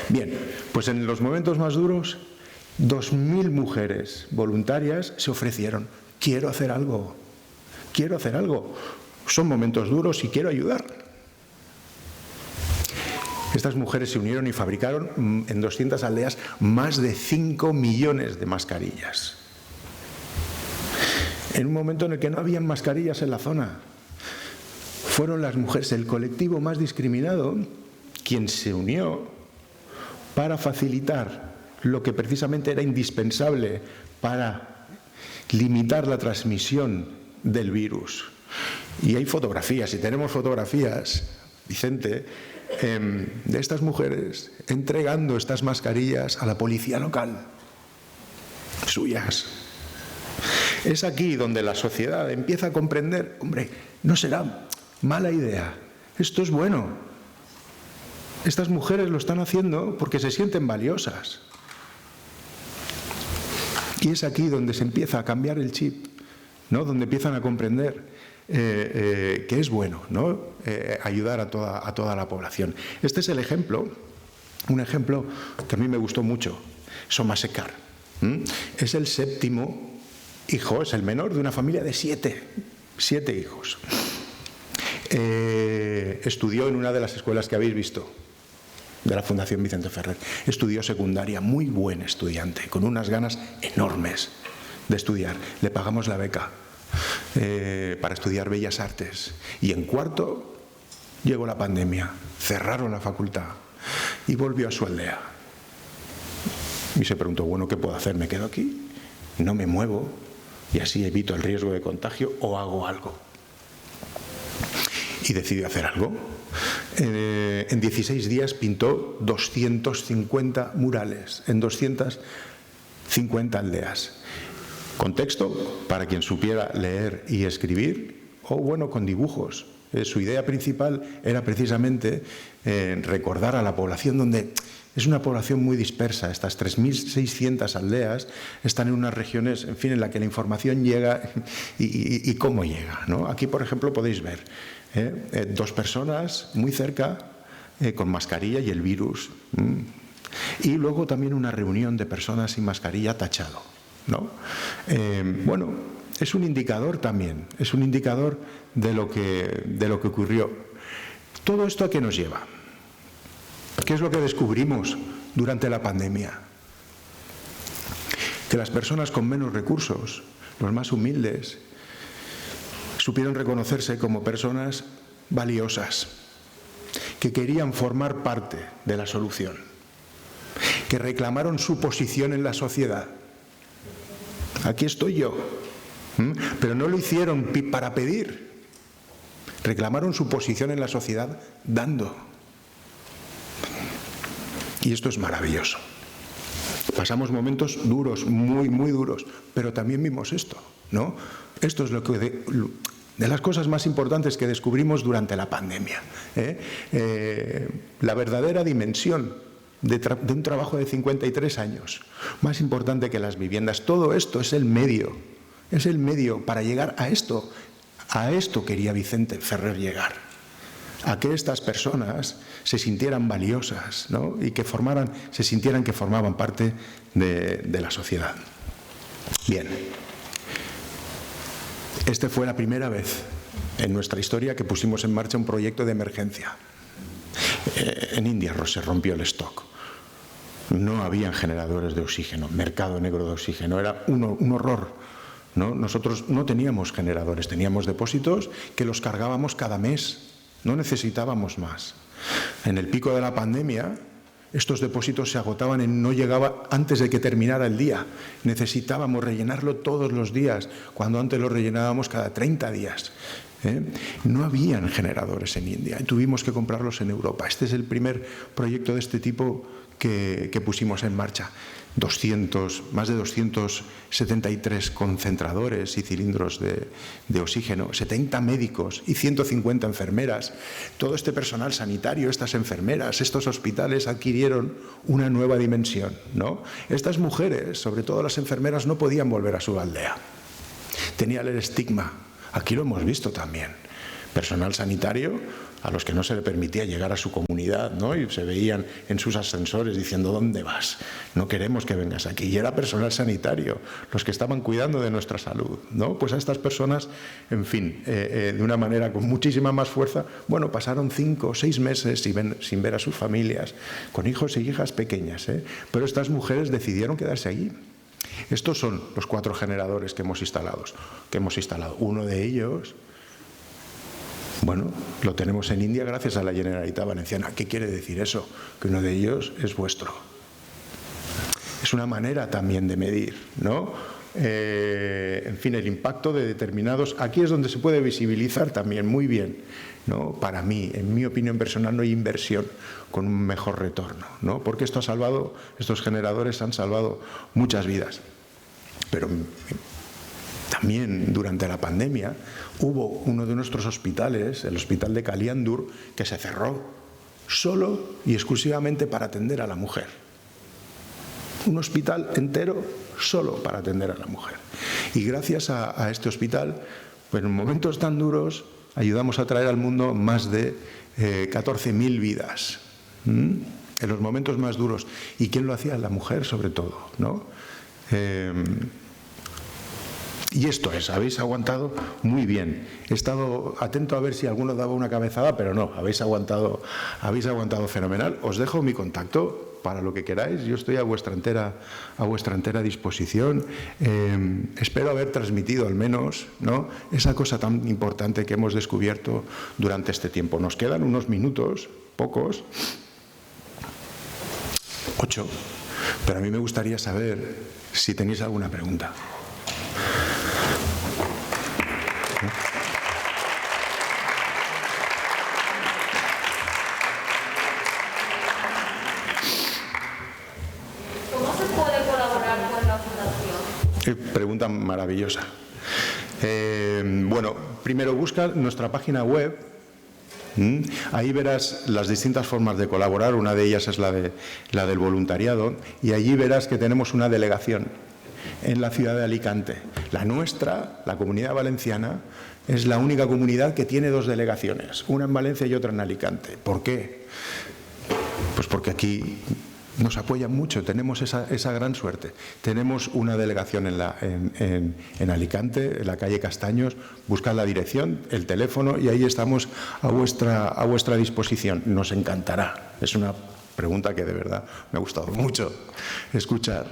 Bien, pues en los momentos más duros, 2.000 mujeres voluntarias se ofrecieron. Quiero hacer algo. Son momentos duros y quiero ayudar. Estas mujeres se unieron y fabricaron en 200 aldeas más de 5 millones de mascarillas. En un momento en el que no habían mascarillas en la zona. Fueron las mujeres, el colectivo más discriminado, quien se unió para facilitar lo que precisamente era indispensable para limitar la transmisión del virus. Y hay fotografías, y tenemos fotografías, Vicente, de estas mujeres entregando estas mascarillas a la policía local, suyas. Es aquí donde la sociedad empieza a comprender, hombre, no será mala idea, esto es bueno. Estas mujeres lo están haciendo porque se sienten valiosas. Y es aquí donde se empieza a cambiar el chip, ¿no? Donde empiezan a comprender que es bueno, ¿no? Ayudar a toda la población. Este es el ejemplo, un ejemplo que a mí me gustó mucho, Somasekar. Es el 7º hijo, es el menor de una familia de 7 hijos. Estudió en una de las escuelas que habéis visto, de la Fundación Vicente Ferrer. Estudió secundaria, muy buen estudiante, con unas ganas enormes de estudiar. Le pagamos la beca para estudiar Bellas Artes. Y en cuarto llegó la pandemia, cerraron la facultad y volvió a su aldea. Y se preguntó, bueno, ¿qué puedo hacer? ¿Me quedo aquí? ¿No me muevo? Y así evito el riesgo de contagio o hago algo. Y decidió hacer algo. En 16 días pintó 250 murales en 250 aldeas. Contexto, para quien supiera leer y escribir, o bueno, con dibujos. Su idea principal era precisamente recordar a la población donde es una población muy dispersa. Estas 3.600 aldeas están en unas regiones, en fin, en la que la información llega y cómo llega, ¿no? Aquí, por ejemplo, podéis ver 2 personas muy cerca con mascarilla y el virus. Y luego también una reunión de personas sin mascarilla tachado, ¿no? Bueno, es un indicador también, es un indicador de lo que ocurrió. ¿Todo esto a qué nos lleva? ¿Qué es lo que descubrimos durante la pandemia. Que las personas con menos recursos, los más humildes, supieron reconocerse como personas valiosas, que querían formar parte de la solución, que reclamaron su posición en la sociedad. Aquí estoy yo, pero no lo hicieron para pedir, reclamaron su posición en la sociedad dando. Y esto es maravilloso. Pasamos momentos duros, muy, muy duros, pero también vimos esto, ¿no? Esto es lo que de las cosas más importantes que descubrimos durante la pandemia. La verdadera dimensión de un trabajo de 53 años, más importante que las viviendas. Todo esto es el medio para llegar a esto. A esto quería Vicente Ferrer llegar, a que estas personas se sintieran valiosas, ¿no? Y que se sintieran que formaban parte de la sociedad. Bien, esta fue la primera vez en nuestra historia que pusimos en marcha un proyecto de emergencia. En India se rompió el stock. No habían generadores de oxígeno, mercado negro de oxígeno, era un horror, ¿no? Nosotros no teníamos generadores, teníamos depósitos que los cargábamos cada mes, no necesitábamos más. En el pico de la pandemia, estos depósitos se agotaban, no llegaba antes de que terminara el día. Necesitábamos rellenarlo todos los días, cuando antes lo rellenábamos cada 30 días. No habían generadores en India y tuvimos que comprarlos en Europa. Este es el primer proyecto de este tipo que pusimos en marcha. Más de 273 concentradores y cilindros de oxígeno, 70 médicos y 150 enfermeras. Todo este personal sanitario, estas enfermeras, estos hospitales adquirieron una nueva dimensión, ¿no? Estas mujeres, sobre todo las enfermeras, no podían volver a su aldea. Tenían el estigma. Aquí lo hemos visto también. Personal sanitario a los que no se le permitía llegar a su comunidad, ¿no? Y se veían en sus ascensores diciendo: ¿dónde vas? No queremos que vengas aquí. Y era personal sanitario, los que estaban cuidando de nuestra salud, ¿no? Pues a estas personas, en fin, de una manera con muchísima más fuerza, bueno, pasaron 5 o 6 meses sin ver a sus familias, con hijos y hijas pequeñas, pero estas mujeres decidieron quedarse allí. Estos son los 4 generadores que hemos instalado. Uno de ellos, bueno, lo tenemos en India gracias a la Generalitat Valenciana. ¿Qué quiere decir eso? Que uno de ellos es vuestro. Es una manera también de medir, ¿no? En fin, el impacto de determinados... Aquí es donde se puede visibilizar también muy bien, ¿no? Para mí, en mi opinión personal, no hay inversión con un mejor retorno, ¿no? Porque estos generadores han salvado muchas vidas. Pero también durante la pandemia hubo uno de nuestros hospitales, el hospital de Kalyandur, que se cerró solo y exclusivamente para atender a la mujer. Un hospital entero solo para atender a la mujer. Y gracias a este hospital, pues en momentos tan duros, ayudamos a traer al mundo más de 14.000 vidas. En los momentos más duros. ¿Y quién lo hacía? La mujer, sobre todo, ¿no? Y esto es, habéis aguantado muy bien. He estado atento a ver si alguno daba una cabezada, pero no, habéis aguantado fenomenal. Os dejo mi contacto para lo que queráis. Yo estoy a vuestra entera disposición. Espero haber transmitido al menos, ¿no?, esa cosa tan importante que hemos descubierto durante este tiempo. Nos quedan unos minutos, pocos, 8, pero a mí me gustaría saber si tenéis alguna pregunta. ¿Cómo se puede colaborar con la Fundación? Pregunta maravillosa. Bueno, primero busca nuestra página web. Ahí verás las distintas formas de colaborar. Una de ellas es la del voluntariado, y allí verás que tenemos una delegación en la ciudad de Alicante. La nuestra, la Comunidad Valenciana, es la única comunidad que tiene 2 delegaciones, una en Valencia y otra en Alicante. ¿Por qué? Pues porque aquí nos apoyan mucho, tenemos esa gran suerte. Tenemos una delegación en Alicante, en la calle Castaños. Buscad la dirección, el teléfono, y ahí estamos a vuestra disposición. Nos encantará. Es una pregunta que de verdad me ha gustado mucho escuchar.